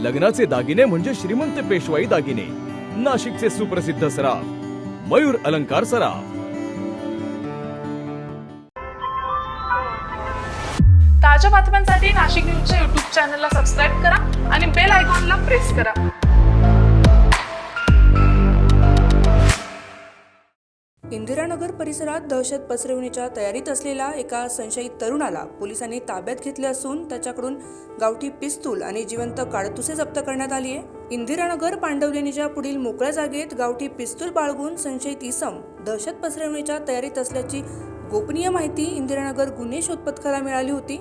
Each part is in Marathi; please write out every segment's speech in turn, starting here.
लग्नाचे दागिने म्हणजे श्रीमंत पेशवाई दागिने, नाशिकचे सुप्रसिद्ध सराफ मयूर अलंकार सराफ। ताज्या बातम्यांसाठी नाशिक न्यूजच्या YouTube चॅनलला सबस्क्राईब करा आणि बेल आयकॉनला प्रेस करा। इंदिरानगर परिसरात दहशत पसरवण्याच्या तयारीत असलेल्या एका संशयित तरुणाला पोलिसांनी ताब्यात घेतले असून त्याच्याकडून गावठी पिस्तूल आणि जिवंत काडतुसे जप्त करण्यात आली आहे। इंदिरानगर पांडवलेणीच्या पुढील मोकळ्या जागेत गावठी पिस्तूल बाळगून संशयित इसम दहशत पसरवण्याच्या तयारीत असल्याची गोपनीय माहिती इंदिरानगर गुन्हे शोध पथकाला मिळाली होती।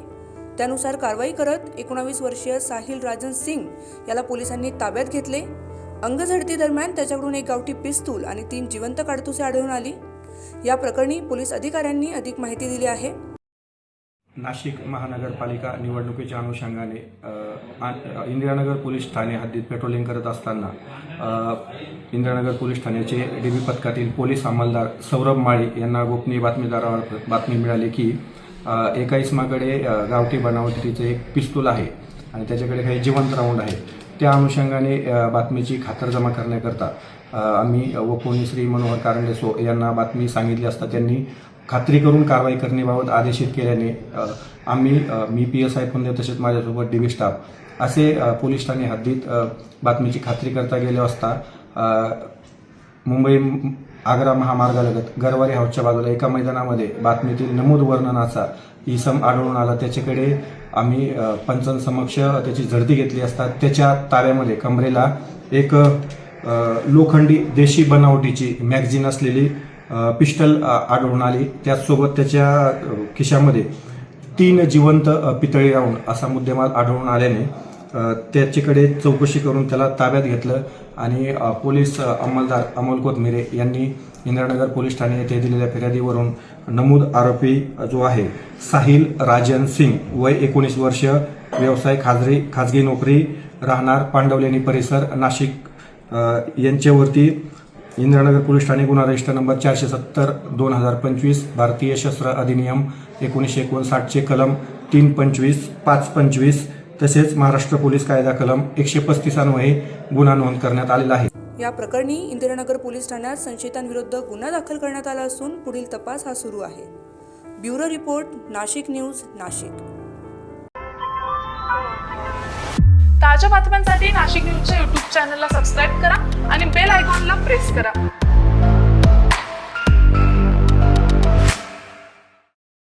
त्यानुसार कारवाई करत 19 वर्षीय साहिल राजन सिंग याला पोलिसांनी ताब्यात घेतले। अंगझडती दरम्यान त्याच्याकडून एक गावठी पिस्तूल आणि 3 जिवंत काडतुसे आढळून आली। या प्रकरणी पोलीस अधिकाऱ्यांनी अधिक माहिती दिली आहे। नाशिक महानगरपालिका निवडणुकीच्या अनुषंगाने इंदिरानगर पोलीस ठाणे हद्दीत पेट्रोलिंग करत असताना इंदिरानगर पोलीस ठाण्याचे डीबी पथकातील पोलीस अंमलदार सौरभ माळी यांना गोपनीय बातमीदारावर बातमी मिळाली की एका इसमाकडे गावठी बनावटीचे एक पिस्तूल आहे आणि त्याच्याकडे काही जिवंत राऊंड आहे। त्या अनुषंगाने बातमीची खातरजमा करण्याकरता आम्ही वकोनी श्री मनोहर कारंडेसो यांना बातमी सांगितली असता त्यांनी खात्री करून कारवाई करण्याबाबत आदेशित केल्याने मी PSI पुंदे तसेच माझ्यासोबत DB स्टाफ असे पोलीस ठाणे हद्दीत बातमीची खात्री करता गेले असता मुंबई आग्रा महामार्गालगत गरवारी हाऊसच्या बाजूला एका मैदानामध्ये बातमीतील नमूद वर्णनाचा इसम आढळून आला। त्याच्याकडे आम्ही पंचांसमक्ष त्याची झडती घेतली असता त्याच्या ताब्यामध्ये कमरेला एक लोखंडी देशी बनावटीची मॅगझिन असलेली पिस्टल आढळून आली। त्याचसोबत त्याच्या खिशामध्ये 3 जिवंत पितळी राऊंड असा मुद्देमाल आढळून आल्याने त्याच्याकडे चौकशी करून त्याला ताब्यात घेतलं आणि पोलीस अंमलदार अमोल कोथमिरे यांनी इंदिरानगर पोलीस ठाणे येथे दिलेल्या फिर्यादीवरून नमूद आरोपी जो आहे साहिल राजन सिंग वय 19 वर्ष, व्यवसाय खाजगी नोकरी, राहणार पांडवलेणी परिसर नाशिक यांच्यावरती इंदिरानगर पोलीस ठाणे गुन्हा रजिस्टर नंबर 470/2025 भारतीय शस्त्र अधिनियम 1959 चे कलम 325, 525 तसेच महाराष्ट्र पोलीस कायदा कलम 135 अन्वये गुन्हा नोंद करण्यात आलेला आहे। या प्रकरणी इंदिरानगर पोलीस ठाण्यात संशयितांविरुद्ध गुन्हा दाखल करण्यात आला असून पुढील तपास हा सुरू आहे। Bureau report, Nashik news, Nashik. ताज्या बातम्यांसाठी नाशिक न्यूजच्या YouTube चॅनलला सबस्क्राईब करा आणि बेल आयकॉनला प्रेस करा।